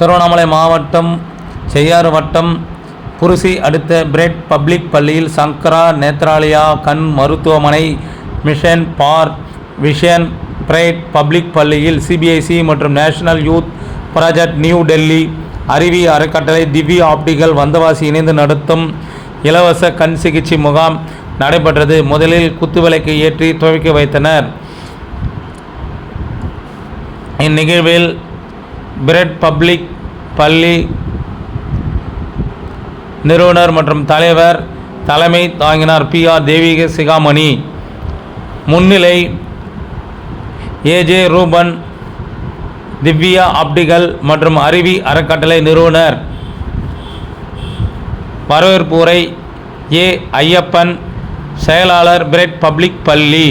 திருவண்ணாமலை மாவட்டம் செய்யாறு வட்டம் புருசி அடுத்த பிரெட் பப்ளிக் பள்ளியில் சங்கரா நேத்ராலயா கண் மருத்துவமனை மிஷன் பார் விஷன் பிரைட் பப்ளிக் பள்ளியில் சிபிஎஸ்இ மற்றும் national youth project New Delhi அறிவி அறக்கட்டளை திவ்யா ஆப்டிகல் வந்தவாசி இணைந்து நடத்தும் இலவச கண் சிகிச்சை முகாம் நடைபெற்றது. முதலில் குத்துவிளக்கு ஏற்றி துவக்கி வைத்தனர். இந்நிகழ்வில் பிரெட் பப்ளிக் பள்ளி நிறுவனர் மற்றும் தலைவர் தலைமை தாங்கினார். PR தேவிக சிகாமணி முன்னிலை, AJ ரூபன் திவ்யா ஆப்டிகல் மற்றும் அறிவி அறக்கட்டளை நிறுவனர். வரவேற்பு உரை A. ஐயப்பன் செயலாளர் பிரெட் பப்ளிக் பள்ளி.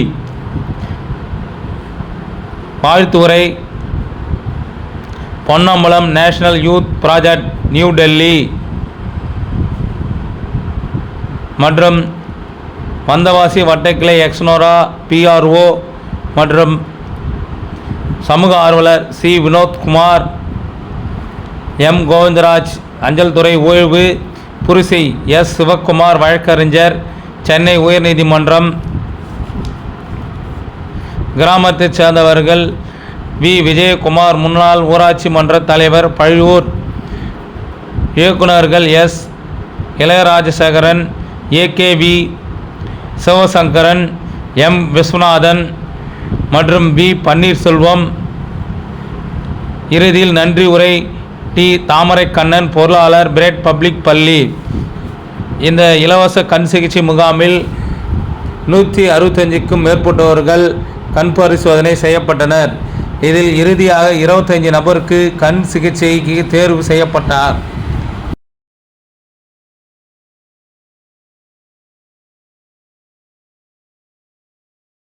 வாழ்த்துரை Ponnambalam national youth project New Delhi மற்றும் வந்தவாசி வட்டக்கிளை எக்ஸ்னோரா PRO மற்றும் சமூக ஆர்வலர் C. வினோத்குமார், M. கோவிந்தராஜ் அஞ்சல் துறை ஓய்வு, புருசி S. சிவக்குமார் வழக்கறிஞர், சென்னை உயர்நீதிமன்றம். கிராமத்தைச் சேர்ந்தவர்கள் V. விஜயகுமார் முன்னாள் ஊராட்சி மன்ற தலைவர் பழையூர். இயக்குநர்கள் S. இளையராஜசேகரன், AKV Sivasankaran, M. Viswanathan மற்றும் B. பன்னீர்செல்வம். இறுதியில் நன்றி உரை T. தாமரைக்கண்ணன் பொருளாளர் பிரெட் பப்ளிக் பள்ளி. இந்த இலவச கண் சிகிச்சை முகாமில் 165க்கும் மேற்பட்டவர்கள் கண் பரிசோதனை செய்யப்பட்டனர். இதில் இறுதியாக 25 நபருக்கு கண் சிகிச்சைக்கு தேர்வு செய்யப்பட்டார்.